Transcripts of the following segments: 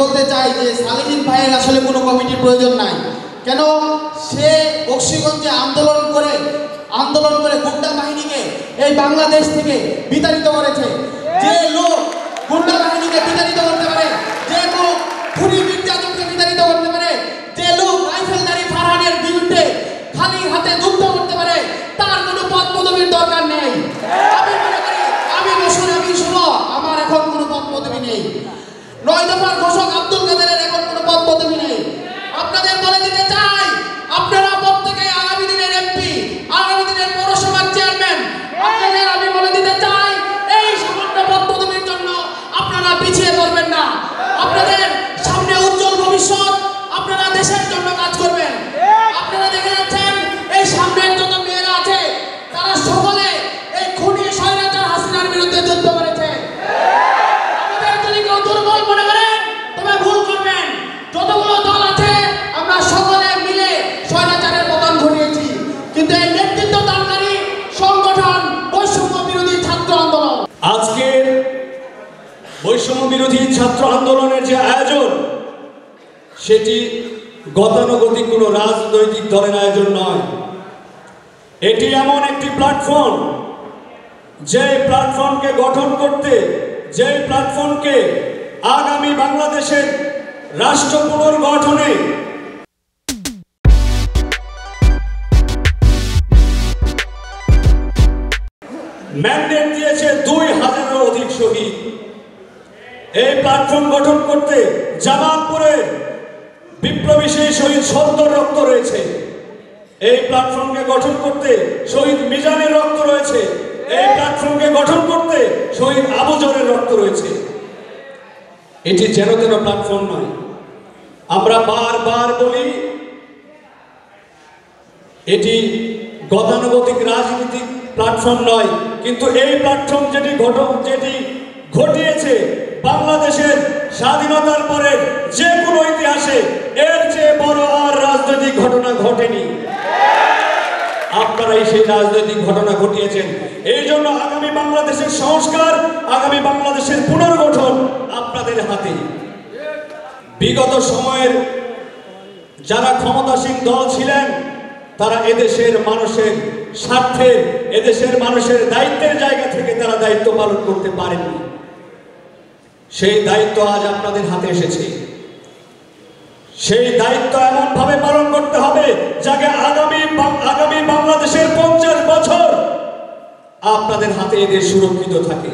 বলতে চাই যে সালেহীন ভাইয়ের আসলে কোনো কমিটির প্রয়োজন নাই। কেন সে বক্সিগঞ্জে আন্দোলন করে গুন্ডা বাহিনীকে এই বাংলাদেশ থেকে বিতাড়িত করেছে। যে লোক গুন্ডা বাহিনীকে বিতাড়িত করতে পারে, যে লোক খুনি নির্যাতনকে বিতাড়িত করতে পারে, যে লোক রাইফেলদারি ফারহানের বিরুদ্ধে খালি হাতে যুদ্ধ করতে পারে, তার কোনো পদ পদবীর দরকার নেই। আমি মনে করি আমি শুনো আমার এখন কোনো পদ পদবী নেই। 9 দফার ঘোষক আব্দুল কাদেরের এখন কোনো পদ পদবী নেই। আপনাদের বলে দিতে চাই, আপনারা প্রত্যেকে আগামী দিনের এমপি, আগামী দিনের পৌরসভার চেয়ারম্যান। আপনাদের আমি বলে দিতে চাই, এই সামান্য পদ পদবীর জন্য আপনারা পিছিয়ে পড়বেন না। আপনাদের সামনে উজ্জ্বল ভবিষ্যৎ, আপনারা দেশের জন্য কাজ করবেন। আপনারা দেখে যাচ্ছেন এই সামনের যত মেয়েরা আছে তারা সকলে এই খুনি স্বৈরাচার হাসিনার বিরুদ্ধে যুদ্ধ করেছে। আমাদের যদি কেউ দুর্বল মনে করেন তবে ভুল করবেন। যতগুলো দল আছে আমরা সকলে মিলে স্বৈরাচারের পতন ঘটিয়েছি, কিন্তু এই নেতৃত্ব দানকারী সংগঠন বৈষম্য বিরোধী ছাত্র আন্দোলন, আজকের বৈষম্য বিরোধী ছাত্র আন্দোলনের যে আয়োজন, সেটি গতানুগতিক কোনো রাজনৈতিক দলের আয়োজন নয়। এটি এমন একটি প্ল্যাটফর্ম, যে প্ল্যাটফর্মকে গঠন করতে, যে প্ল্যাটফর্মকে আগামী বাংলাদেশের রাষ্ট্র পুনর্গঠনে ম্যান্ডেট দিয়েছে 2000-এরও অধিক শহীদ। এই প্ল্যাটফর্ম গঠন করতে জামালপুরের বিপ্লবী সেই শহীদ 70 রক্ত রয়েছে। এই প্ল্যাটফর্মকে গঠন করতে শহীদ মিজানের রক্ত রয়েছে। এই প্ল্যাটফর্মকে গঠন করতে শহীদ আবু জরের রক্ত রয়েছে। এটি যেন তেন প্ল্যাটফর্ম নয়। আমরা বারবার বলি, এটি গতানুগতিক রাজনীতিক প্ল্যাটফর্ম নয়, কিন্তু এই প্ল্যাটফর্ম যেটি ঘটিয়েছে বাংলাদেশের স্বাধীনতার পরে যে কোনো ইতিহাসে এর চেয়ে বড় আর রাজনৈতিক ঘটনা ঘটেনি। আপনারাই সেই রাজনৈতিক ঘটনা ঘটিয়েছেন। এই জন্য আগামী বাংলাদেশের সংস্কার, আগামী বাংলাদেশের পুনর্গঠন আপনাদের হাতে। বিগত সময়ের যারা ক্ষমতাসীন দল ছিলেন, তারা এদেশের মানুষের স্বার্থে, এদেশের মানুষের দায়িত্বের জায়গা থেকে তারা দায়িত্ব পালন করতে পারেননি। সেই দায়িত্ব আজ আপনাদের হাতে এসেছে। সেই দায়িত্ব এমন ভাবে পালন করতে হবে যাতে আগামী বাংলাদেশের 50 বছর আপনাদের হাতে এদের সুরক্ষিত থাকে।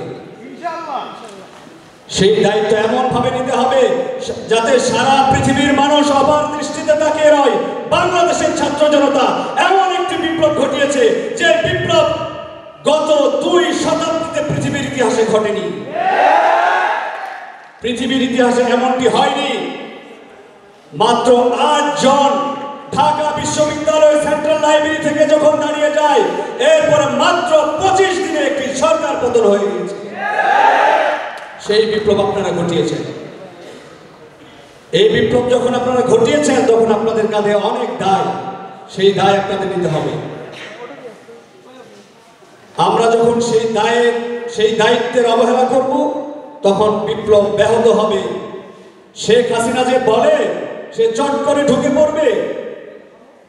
সেই দায়িত্ব এমন ভাবে নিতে হবে যাতে সারা পৃথিবীর মানুষ অপার দৃষ্টিতে তাকিয়ে রয়। বাংলাদেশের ছাত্র জনতা এমন একটি বিপ্লব ঘটিয়েছে, যে বিপ্লব গত 2 শতাব্দীতে পৃথিবীর ইতিহাসে ঘটেনি। পৃথিবীর ইতিহাসে এমনটি হয়নি। মাত্র 8 জন ঢাকা বিশ্ববিদ্যালয় সেন্ট্রাল লাইব্রেরি থেকে যখন দাঁড়িয়ে যায়, এরপরে মাত্র 25 দিনে একটি সরকার পতন হয়ে গেছে। সেই বিপ্লব আপনারা ঘটিয়েছেন। এই বিপ্লব যখন আপনারা ঘটিয়েছেন, তখন আপনাদের কাঁধে অনেক দায়। সেই দায় আপনাদের নিতে হবে। আমরা যখন সেই দায়িত্বের অবহেলা করব, তখন বিপ্লব ব্যাহত হবে। শেখ হাসিনা যে বলে সে চট করে ঢুকে পড়বে,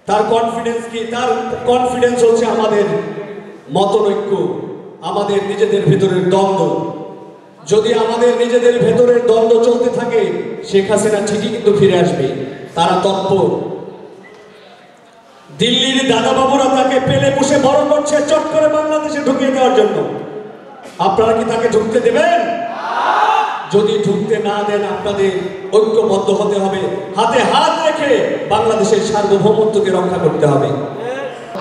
তার কনফিডেন্স কি? তার কনফিডেন্স হচ্ছে আমাদের মতনৈক্য, আমাদের নিজেদের ভিতরের দ্বন্দ্ব। যদি আমাদের নিজেদের ভেতরের দ্বন্দ্ব চলতে থাকে, শেখ হাসিনা ঠিকই কিন্তু ফিরে আসবে। তারা তৎপর। দিল্লির দাদা বাবুরা তাকে পেলে বসে বড় করছে চট করে বাংলাদেশে ঢুকিয়ে দেওয়ার জন্য। আপনারা কি তাকে ঢুকতে দেবেন? যদি ঢুকতে না দেন, আপনাদের ঐক্যবদ্ধ হতে হবে, হাতে হাত রেখে বাংলাদেশের সার্বভৌমত্বকে রক্ষা করতে হবে।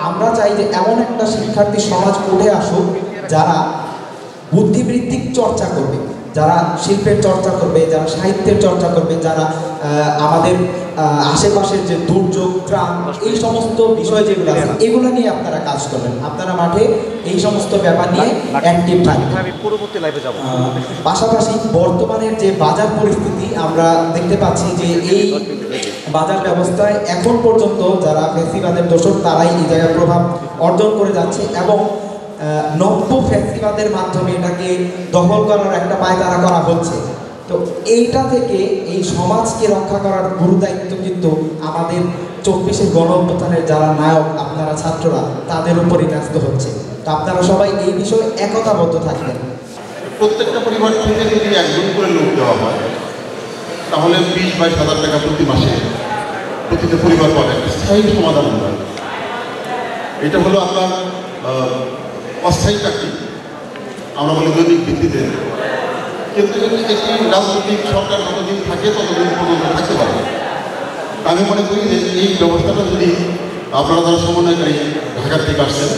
আমরা চাই যে এমন একটা শিক্ষার্থী সমাজ উঠে আসুক যারা বুদ্ধিবৃত্তিক চর্চা করবে, যারা শিল্পের চর্চা করবে, যারা সাহিত্যের চর্চা করবে, যারা আমাদের আশেপাশের যে দুর্যোগ, ত্রাণ, এই সমস্ত বিষয় যেগুলো আছে এগুলো নিয়ে আপনারা কাজ করবেন। আপনারা মাঠে এই সমস্ত ব্যাপার নিয়ে অ্যাক্টিভ থাকবেন। পাশাপাশি বর্তমানের যে বাজার পরিস্থিতি আমরা দেখতে পাচ্ছি যে এই বাজার ব্যবস্থায় এখন পর্যন্ত যারা ফ্যাসিবাদের দোষক তারাই এই জায়গায় প্রভাব অর্জন করে যাচ্ছে এবং নব্য ফ্যাসিবাদের মাধ্যমে এটাকে দখল করার একটা পায়তারা করা হচ্ছে। তো এইটা থেকে এই সমাজকে রক্ষা করার গুরু দায়িত্ব কিন্তু আমাদের 24-এর গণ অভ্যুত্থানের যারা নায়ক আপনারা ছাত্ররা তাদের উপরই ন্যস্ত হচ্ছে। তো আপনারা সবাই এই বিষয়ে একতাবদ্ধ থাকবেন। প্রত্যেকটা পরিবার থেকে যদি একজন করে লোক দেওয়া হয় তাহলে 20-22 হাজার টাকা প্রতি মাসে প্রতিটা পরিবার পাবে, একটা স্থায়ী সমাধান হয়। এটা হলো আপনার অস্থায়ী চাকরি, আমরা বলি দৈনিক ভিত্তিতে, কিন্তু একটি রাজনৈতিক সরকার যতদিন থাকে ততদিন পর্যন্ত থাকতে পারে। আমি মনে করি যে এই ব্যবস্থাটা যদি আপনারা যারা সমন্বয়কারী ঢাকার থেকে আসছেন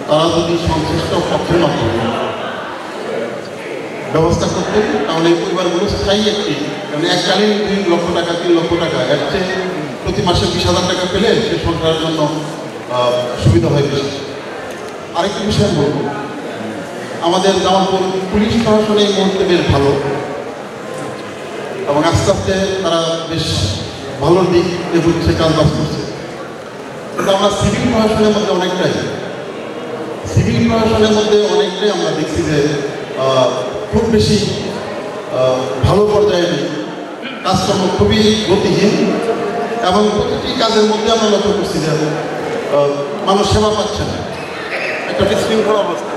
তারা যদি সংশ্লিষ্ট পক্ষের মাধ্যমে ব্যবস্থা করতেন তাহলে এই পরিবারগুলো স্থায়ী একটি, মানে এককালীন 2 লক্ষ টাকা 3 লক্ষ টাকা এর চেয়ে প্রতি মাসে 20,000 টাকা পেলে সে সংসারের জন্য সুবিধা হয় বেশি। আরেকটি বিষয় বলব, আমাদের জামালপুর পুলিশ প্রশাসন এই মুহূর্তে বেশ ভালো এবং আস্তে আস্তে তারা বেশ ভালো দিক এগুচ্ছে, কাজবাজ করছে। কিন্তু আমরা সিভিল প্রশাসনের মধ্যে অনেকটাই আমরা দেখছি যে খুব বেশি ভালো পর্যায়ে নেই, কাজকর্ম খুবই গতিহীন এবং প্রতিটি কাজের মধ্যে আমরা লক্ষ্য করছি যে মানুষ সেবা পাচ্ছে না, একটা বিশৃঙ্খল অবস্থা।